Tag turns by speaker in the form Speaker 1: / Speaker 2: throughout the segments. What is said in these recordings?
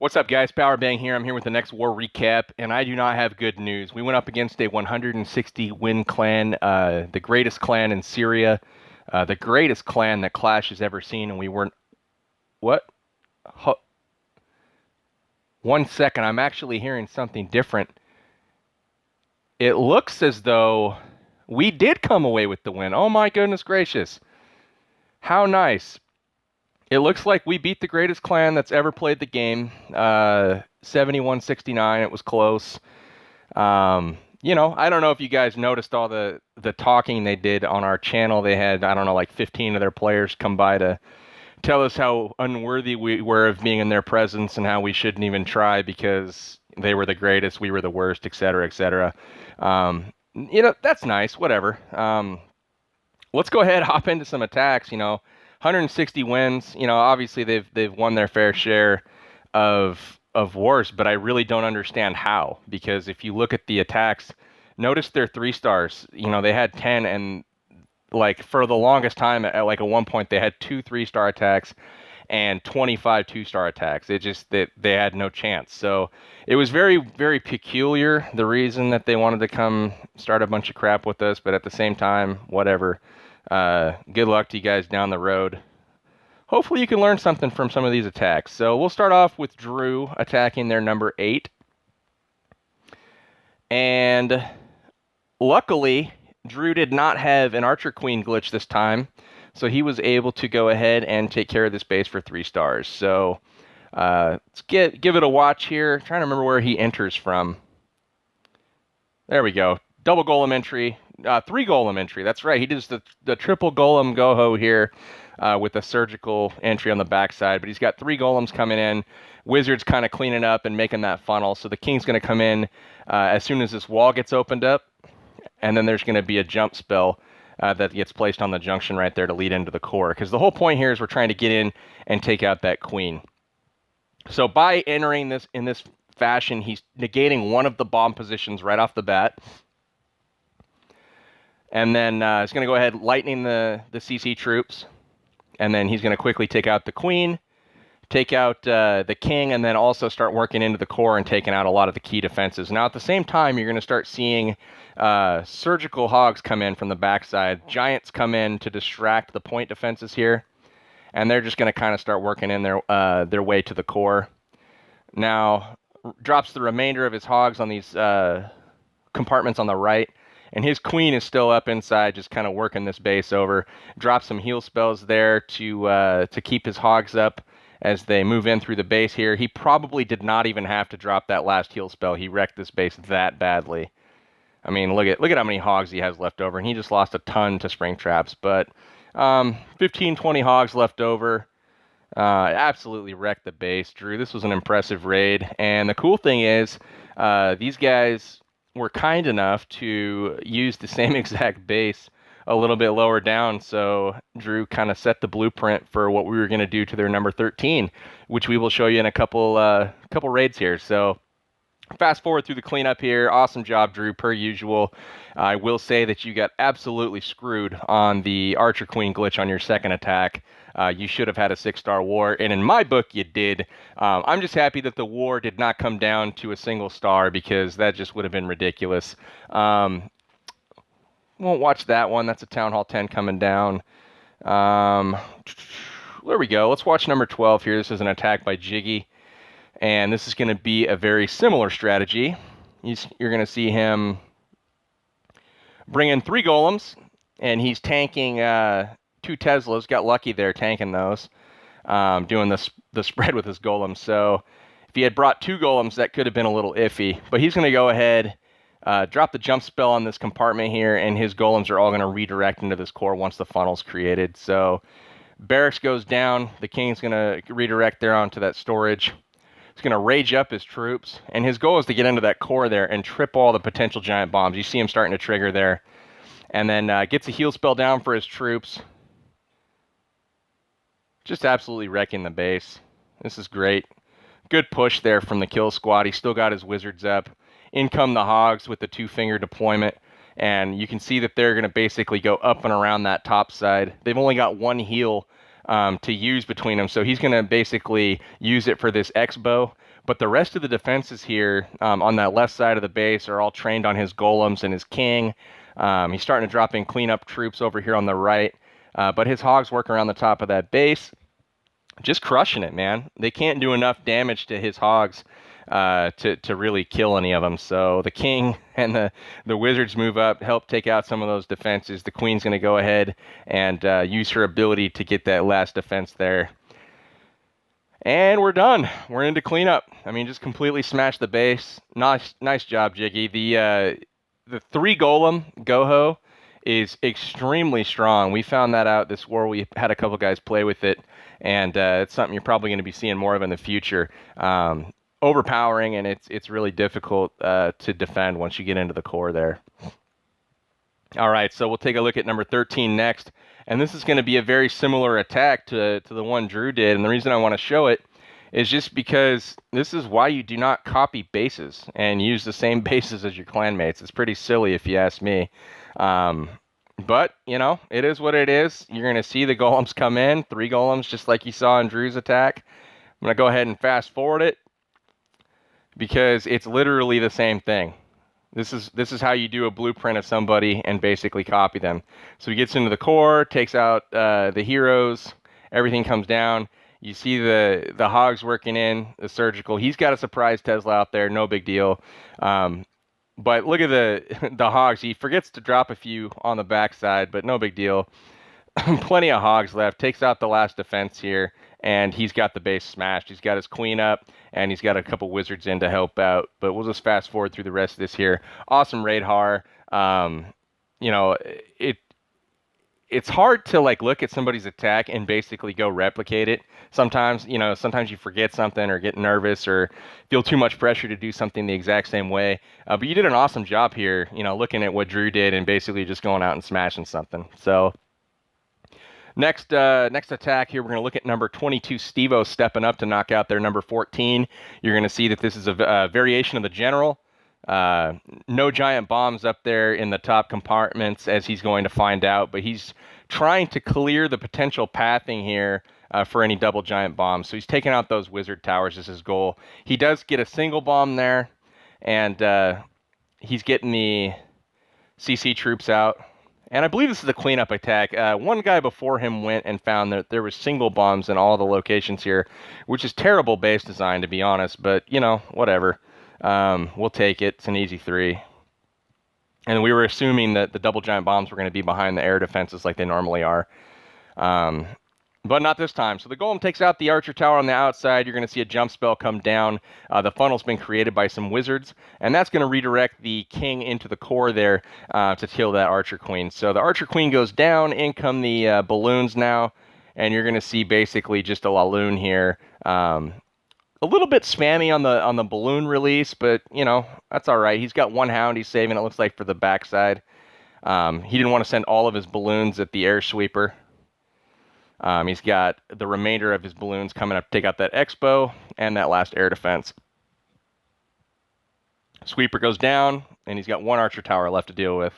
Speaker 1: What's up, guys? Powerbang here. I'm here with the next war recap, and I do not have good news. We went up against a 160 win clan, the greatest clan in Syria, the greatest clan that Clash has ever seen, and we weren't. What? Ho 1 second. I'm actually hearing something different. It looks as though we did come away with the win. Oh my goodness gracious. How nice. It looks like we beat the greatest clan that's ever played the game. 71-69. It was close. I don't know if you guys noticed all the talking they did on our channel. They had, I don't know, like 15 of their players come by to tell us how unworthy we were of being in their presence and how we shouldn't even try because they were the greatest, we were the worst, etc., etc. That's nice. Whatever. Let's go ahead, hop into some attacks. 160 wins. Obviously they've won their fair share of wars, but I really don't understand how, because if you look at the attacks, notice their 3 stars. They had 10, and like for the longest time at one point they had 2 3-star attacks and 25 2-star attacks. It just that they had no chance. So it was very, very peculiar, the reason that they wanted to come start a bunch of crap with us, but at the same time, whatever. Good luck to you guys down the road. Hopefully you can learn something from some of these attacks. So we'll start off with Drew attacking their number 8. And luckily, Drew did not have an Archer Queen glitch this time, so he was able to go ahead and take care of this base for 3 stars. So let's give it a watch here. I'm trying to remember where he enters from. There we go. Double Golem entry. 3 Golem entry. That's right. He does the triple Golem GoHo here with a surgical entry on the backside. But he's got 3 Golems coming in. Wizard's kind of cleaning up and making that funnel. So the King's going to come in as soon as this wall gets opened up. And then there's going to be a jump spell that gets placed on the junction right there to lead into the core. Because the whole point here is we're trying to get in and take out that Queen. So by entering this in this fashion, he's negating one of the bomb positions right off the bat. And then he's going to go ahead lightning the CC troops. And then he's going to quickly take out the Queen, take out the King, and then also start working into the core and taking out a lot of the key defenses. Now, at the same time, you're going to start seeing surgical Hogs come in from the backside. Giants come in to distract the point defenses here. And they're just going to kind of start working in their way to the core. Now, drops the remainder of his Hogs on these compartments on the right. And his Queen is still up inside, just kind of working this base over. Drops some heal spells there to keep his Hogs up as they move in through the base here. He probably did not even have to drop that last heal spell. He wrecked this base that badly. I mean, look at how many Hogs he has left over, and he just lost a ton to spring traps. But 15, 20 Hogs left over. Absolutely wrecked the base. Drew, this was an impressive raid. And the cool thing is, these guys were kind enough to use the same exact base a little bit lower down, so Drew kind of set the blueprint for what we were going to do to their number 13, which we will show you in a couple raids here. So fast forward through the cleanup here. Awesome job, Drew, per usual. I will say that you got absolutely screwed on the Archer Queen glitch on your second attack. You should have had a 6-star war, and in my book, you did. I'm just happy that the war did not come down to a single star, because that just would have been ridiculous. Won't watch that one. That's a Town Hall 10 coming down. There we go. Let's watch number 12 here. This is an attack by Jiggy, and this is going to be a very similar strategy. You're going to see him bring in 3 Golems, and he's tanking 2 Teslas. Got lucky there tanking those, doing the spread with his Golems. So if he had brought 2 Golems, that could have been a little iffy. But he's going to go ahead, drop the jump spell on this compartment here, and his Golems are all going to redirect into this core once the funnel's created. So barracks goes down. The King's going to redirect there onto that storage. He's going to rage up his troops, and his goal is to get into that core there and trip all the potential giant bombs. You see him starting to trigger there. And then gets a heal spell down for his troops. Just absolutely wrecking the base. This is great. Good push there from the kill squad. He still got his wizards up. In come the Hogs with the 2-finger deployment. And you can see that they're going to basically go up and around that top side. They've only got 1 heal to use between them. So he's going to basically use it for this X-bow, But the rest of the defenses here on that left side of the base are all trained on his golems and his king. He's starting to drop in cleanup troops over here on the right. But his hogs work around the top of that base. Just crushing it, man. They can't do enough damage to his hogs to really kill any of them. So the king and the wizards move up, help take out some of those defenses. The queen's going to go ahead and use her ability to get that last defense there. And we're done. We're into cleanup. I mean, just completely smashed the base. Nice job, Jiggy. The 3 golem GoHo is extremely strong. We found that out this war. We had a couple guys play with it, and it's something you're probably going to be seeing more of in the future. Overpowering, and it's really difficult to defend once you get into the core there. All right, so we'll take a look at number 13 next, and this is going to be a very similar attack to the one Drew did, and the reason I want to show it is just because this is why you do not copy bases and use the same bases as your clanmates. It's pretty silly if you ask me. But, you know, it is what it is. You're going to see the golems come in, 3 golems, just like you saw in Drew's attack. I'm going to go ahead and fast forward it because it's literally the same thing. This is how you do a blueprint of somebody and basically copy them. So he gets into the core, takes out the heroes, everything comes down. You see the hogs working in, the surgical. He's got a surprise Tesla out there, no big deal. But look at the hogs. He forgets to drop a few on the backside, but no big deal. Plenty of hogs left. Takes out the last defense here, and he's got the base smashed. He's got his queen up, and he's got a couple wizards in to help out. But we'll just fast forward through the rest of this here. Awesome raid har. You know, it's hard to like look at somebody's attack and basically go replicate it. Sometimes, you know, sometimes you forget something or get nervous or feel too much pressure to do something the exact same way. But you did an awesome job here, you know, looking at what Drew did and basically just going out and smashing something. So next attack here, we're going to look at number 22, Stevo, stepping up to knock out their number 14. You're going to see that this is a variation of the general. No giant bombs up there in the top compartments, as he's going to find out, but he's trying to clear the potential pathing here for any double giant bombs. So he's taking out those wizard towers as his goal. He does get a single bomb there, and he's getting the CC troops out. And I believe this is a cleanup attack. One guy before him went and found that there was single bombs in all the locations here, which is terrible base design, to be honest, but, you know, whatever. We'll take it. It's an easy 3. And we were assuming that the double giant bombs were going to be behind the air defenses like they normally are. But not this time. So the golem takes out the archer tower on the outside. You're going to see a jump spell come down. The funnel's been created by some wizards, and that's going to redirect the king into the core there to kill that archer queen. So the archer queen goes down. In come the balloons now, and you're going to see basically just a LaLoon here. A little bit spammy on the balloon release, but, you know, that's all right. He's got 1 hound he's saving, it looks like, for the backside. He didn't want to send all of his balloons at the air sweeper. He's got the remainder of his balloons coming up to take out that expo and that last air defense. Sweeper goes down, and he's got 1 archer tower left to deal with.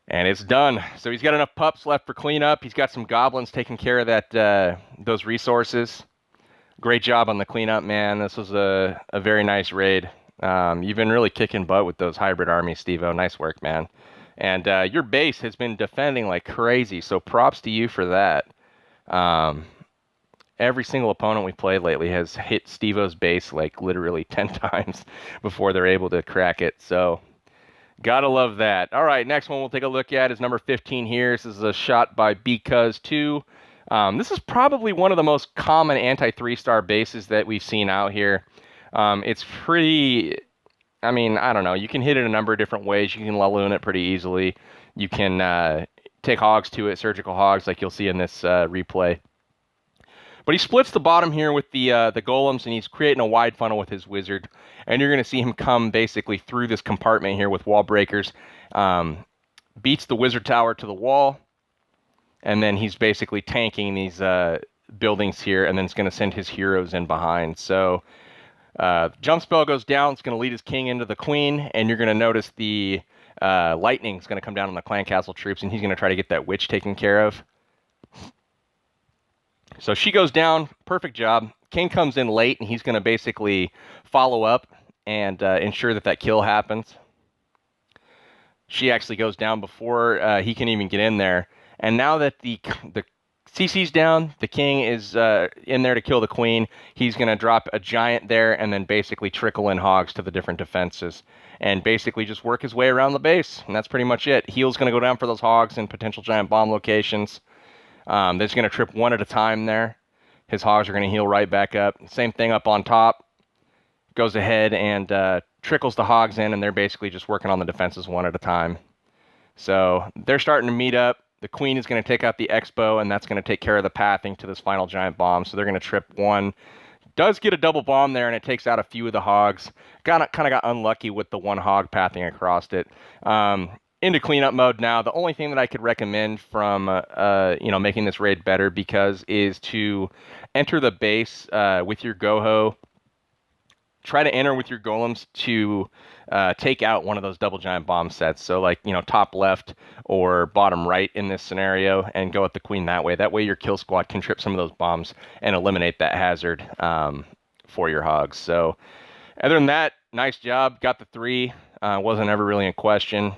Speaker 1: And it's done. So he's got enough pups left for cleanup. He's got some goblins taking care of that those resources. Great job on the cleanup, man. This was a very nice raid. You've been really kicking butt with those hybrid armies, Stevo. Nice work, man. And your base has been defending like crazy, so props to you for that. Every single opponent we played lately has hit Stevo's base like literally 10 times before they're able to crack it. So gotta love that. All right, next one we'll take a look at is number 15 here. This is a shot by Because2. This is probably one of the most common anti-3-star bases that we've seen out here. It's pretty, I mean, I don't know. You can hit it a number of different ways. You can LaLoon it pretty easily. You can take hogs to it, surgical hogs, like you'll see in this replay. But he splits the bottom here with the golems, and he's creating a wide funnel with his wizard. And you're going to see him come basically through this compartment here with wall breakers. Beats the wizard tower to the wall. And then he's basically tanking these buildings here, and then it's going to send his heroes in behind. So jump spell goes down. It's going to lead his king into the queen, and you're going to notice the lightning is going to come down on the clan castle troops, and he's going to try to get that witch taken care of. So she goes down. Perfect job. king comes in late, and he's going to basically follow up and ensure that that kill happens. She actually goes down before he can even get in there. And now that the CC's down, the king is in there to kill the queen. He's going to drop a giant there and then basically trickle in hogs to the different defenses and basically just work his way around the base. And that's pretty much it. Heel's going to go down for those hogs in potential giant bomb locations. They're just going to trip one at a time there. His hogs are going to heal right back up. Same thing up on top. Goes ahead and trickles the hogs in, and they're basically just working on the defenses one at a time. So they're starting to meet up. The queen is going to take out the Expo, and that's going to take care of the pathing to this final giant bomb. So they're going to trip one. Does get a double bomb there, and it takes out a few of the hogs. Kind of got unlucky with the one hog pathing across it. Into cleanup mode now. The only thing that I could recommend from making this raid better is to enter the base with your GoHo. Try to enter with your golems to take out one of those double giant bomb sets. So like, top left or bottom right in this scenario, and go at the queen that way. That way your kill squad can trip some of those bombs and eliminate that hazard for your hogs. So other than that, nice job. Got the 3. Wasn't ever really in question.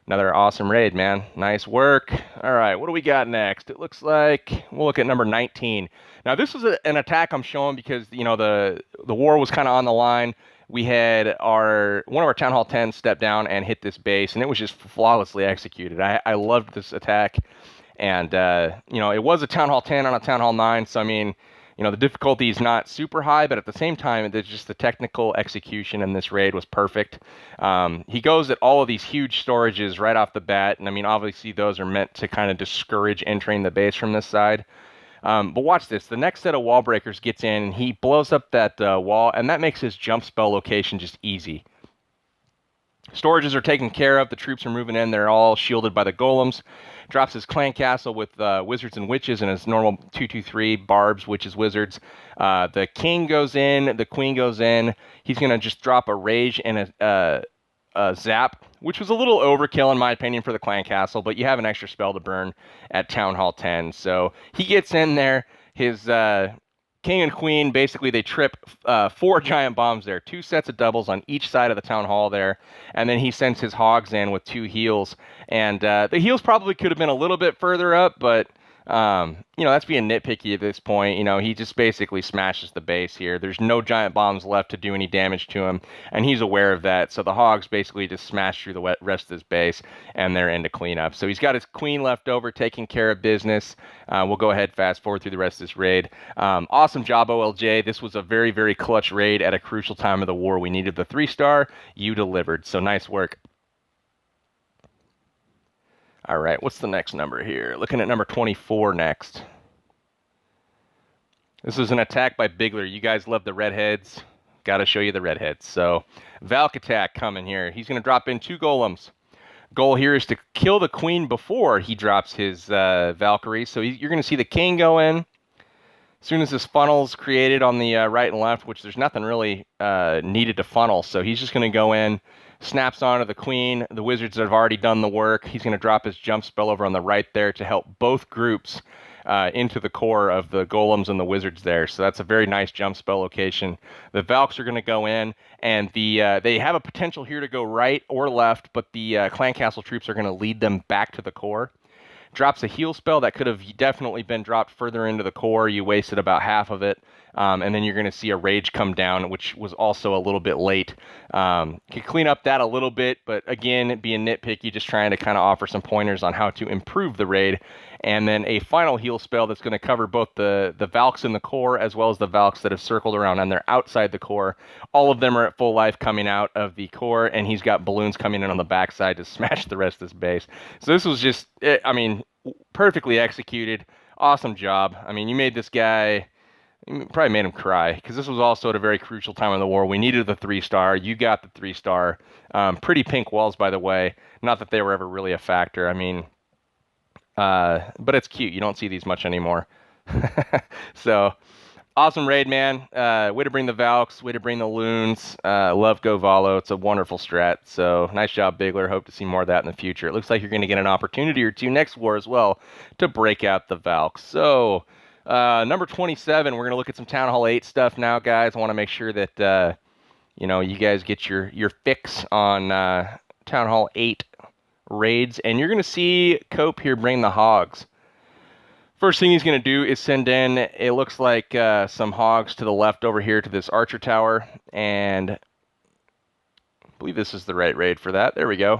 Speaker 1: Another awesome raid, man. Nice work. All right, what do we got next? It looks like we'll look at number 19. Now, this was an attack I'm showing because, the war was kind of on the line. We had one of our Town Hall 10s step down and hit this base, and it was just flawlessly executed. I loved this attack, and, it was a Town Hall 10 on a Town Hall 9, so, I mean, the difficulty is not super high, but at the same time, there's just the technical execution in this raid was perfect. He goes at all of these huge storages right off the bat, and I mean, obviously those are meant to kind of discourage entering the base from this side. But watch this. The next set of wall breakers gets in, and he blows up that wall, and that makes his jump spell location just easy. Storages are taken care of. The troops are moving in. They're all shielded by the golems. Drops his clan castle with wizards and witches and his normal 2/2/3 barbs, witches, wizards. The king goes in. The queen goes in. He's going to just drop a rage and a zap, which was a little overkill in my opinion for the clan castle, but you have an extra spell to burn at Town Hall 10. So he gets in there. His king and queen, basically they trip 4 giant bombs there, 2 sets of doubles on each side of the town hall there, and then he sends his hogs in with 2 heals, and the heals probably could have been a little bit further up, but that's being nitpicky at this point. He just basically smashes the base here. There's no giant bombs left to do any damage to him, and he's aware of that. So the hogs basically just smash through the rest of his base, and they're into cleanup. So he's got his queen left over, taking care of business. We'll go ahead, fast forward through the rest of this raid. Awesome job, OLJ. This was a very, very clutch raid at a crucial time of the war. We needed the 3-star. You delivered. So nice work. All right, what's the next number here? Looking at number 24 next. This is an attack by Bigler. You guys love the redheads. Got to show you the redheads. So, Valk attack coming here. He's going to drop in 2 golems. Goal here is to kill the queen before he drops his Valkyrie. So you're going to see the king go in. As soon as this funnel's created on the right and left, which there's nothing really needed to funnel. So he's just going to go in. Snaps onto the queen. The wizards have already done the work. He's going to drop his jump spell over on the right there to help both groups into the core of the golems and the wizards there. So that's a very nice jump spell location. The Valks are going to go in, and they have a potential here to go right or left, but the clan castle troops are going to lead them back to the core. Drops a heal spell that could have definitely been dropped further into the core. You wasted about half of it. And then you're going to see a rage come down, which was also a little bit late. Can clean up that a little bit, but again, being nitpicky, just trying to kind of offer some pointers on how to improve the raid. And then a final heal spell that's going to cover both the Valks in the core as well as the Valks that have circled around and they're outside the core. All of them are at full life coming out of the core, and he's got balloons coming in on the backside to smash the rest of this base. So this was just, perfectly executed. Awesome job. You made this guy... You probably made him cry, because this was also at a very crucial time of the war. We needed the 3-star. You got the 3-star. Pretty pink walls, by the way. Not that they were ever really a factor. But it's cute. You don't see these much anymore. So, awesome raid, man. Way to bring the Valks. Way to bring the Loons. Love GoVaLo. It's a wonderful strat. So, nice job, Bigler. Hope to see more of that in the future. It looks like you're going to get an opportunity or two next war as well to break out the Valks. So... Number 27, we're going to look at some Town Hall 8 stuff now, guys. I want to make sure that, you know, you guys get your fix on Town Hall 8 raids. And you're going to see Cope here bring the Hogs. First thing he's going to do is send in, it looks like some Hogs to the left over here to this Archer Tower. And I believe this is the right raid for that. There we go.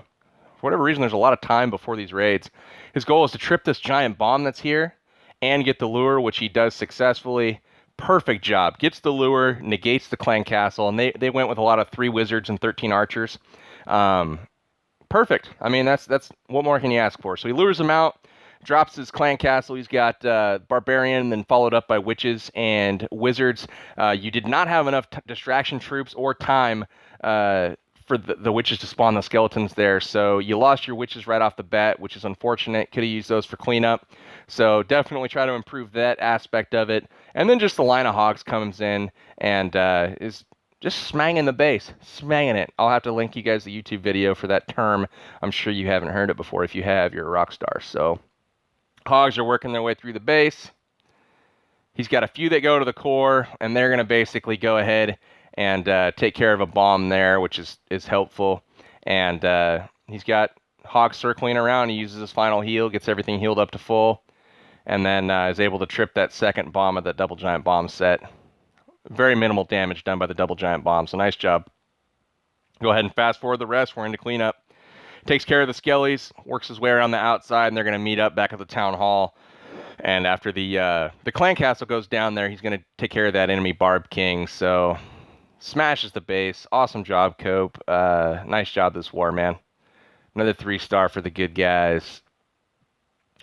Speaker 1: For whatever reason, there's a lot of time before these raids. His goal is to trip this giant bomb that's here and get the lure, which he does successfully. Perfect job. Gets the lure, negates the clan castle, and they went with a lot of 3 wizards and 13 archers. Perfect. I mean, that's what more can you ask for? So he lures them out, drops his clan castle. He's got barbarian, then followed up by witches and wizards. You did not have enough distraction troops or time for the witches to spawn the skeletons there, so you lost your witches right off the bat, which is unfortunate. Could have used those for cleanup, so definitely try to improve that aspect of it. And then just the line of Hogs comes in and is just smanging the base, smanging it. I'll have to link you guys the YouTube video for that term. I'm sure you haven't heard it before. If you have, you're a rock star. So Hogs are working their way through the base. He's got a few that go to the core, and they're going to basically go ahead and take care of a bomb there, which is helpful. And he's got Hogs circling around. He uses his final heal, gets everything healed up to full, and then is able to trip that second bomb of the double giant bomb set. Very minimal damage done by the double giant bomb, so nice job. Go ahead and fast forward the rest. We're into cleanup. Takes care of the skellies, works his way around the outside, and they're going to meet up back at the town hall. And after the clan castle goes down there, he's going to take care of that enemy Barb King. So smashes the base. Awesome job, Cope. Nice job this war, man. Another 3-star for the good guys.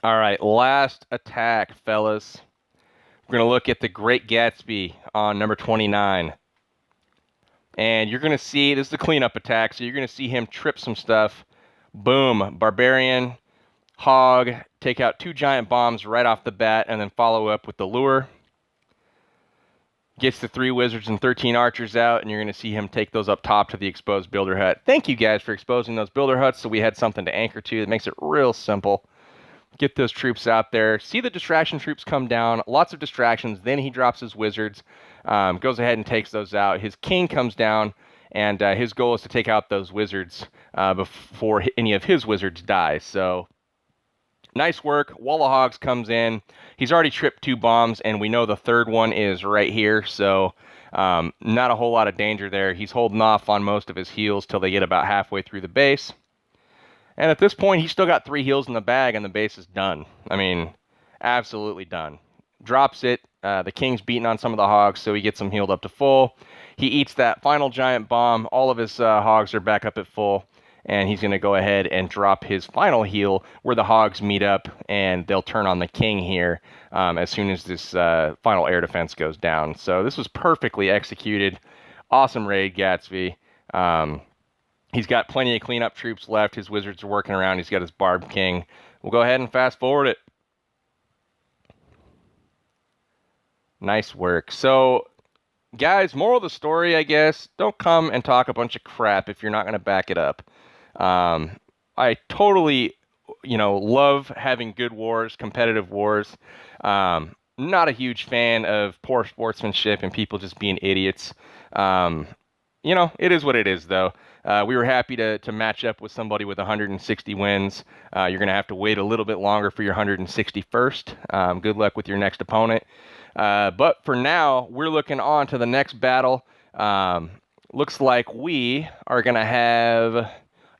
Speaker 1: All right, last attack, fellas. We're going to look at the Great Gatsby on number 29. And you're going to see, this is the cleanup attack, so you're going to see him trip some stuff. Boom, Barbarian, Hog, take out 2 giant bombs right off the bat, and then follow up with the lure. Gets the 3 wizards and 13 archers out, and you're going to see him take those up top to the exposed builder hut. Thank you guys for exposing those builder huts so we had something to anchor to. That makes it real simple. Get those troops out there. See the distraction troops come down. Lots of distractions. Then he drops his wizards. Goes ahead and takes those out. His king comes down, and his goal is to take out those wizards before any of his wizards die. So nice work. Wall of Hogs comes in. He's already tripped 2 bombs, and we know the third one is right here. So not a whole lot of danger there. He's holding off on most of his heals till they get about halfway through the base. And at this point, he's still got 3 heals in the bag, and the base is done. I mean, absolutely done. Drops it. The king's beating on some of the Hogs, so he gets them healed up to full. He eats that final giant bomb. All of his Hogs are back up at full. And he's going to go ahead and drop his final heal where the Hogs meet up, and they'll turn on the king here as soon as this final air defense goes down. So this was perfectly executed. Awesome raid, Gatsby. He's got plenty of cleanup troops left. His wizards are working around. He's got his Barb King. We'll go ahead and fast forward it. Nice work. So, guys, moral of the story, I guess, don't come and talk a bunch of crap if you're not going to back it up. I totally, love having good wars, competitive wars. Not a huge fan of poor sportsmanship and people just being idiots. It is what it is, though. We were happy to match up with somebody with 160 wins. You're going to have to wait a little bit longer for your 161st. Good luck with your next opponent. But for now, we're looking on to the next battle. Looks like we are going to have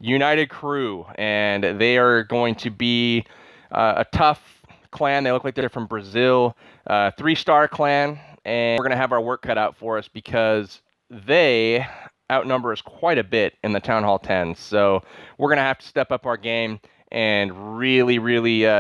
Speaker 1: United Crew, and they are going to be a tough clan. They look like they're from Brazil. 3-star clan, and we're going to have our work cut out for us because they outnumber us quite a bit in the Town Hall 10. So we're going to have to step up our game and really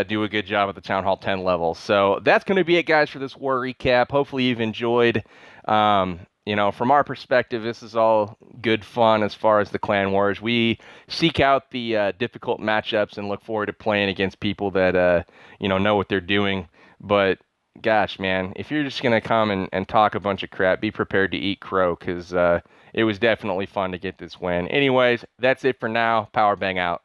Speaker 1: do a good job at the Town Hall 10 level. So that's going to be it, guys, for this war recap. Hopefully you've enjoyed. From our perspective, this is all good fun as far as the clan wars. We seek out the difficult matchups and look forward to playing against people that, know what they're doing. But gosh, man, if you're just going to come and talk a bunch of crap, be prepared to eat crow, because it was definitely fun to get this win. Anyways, that's it for now. Powerbang out.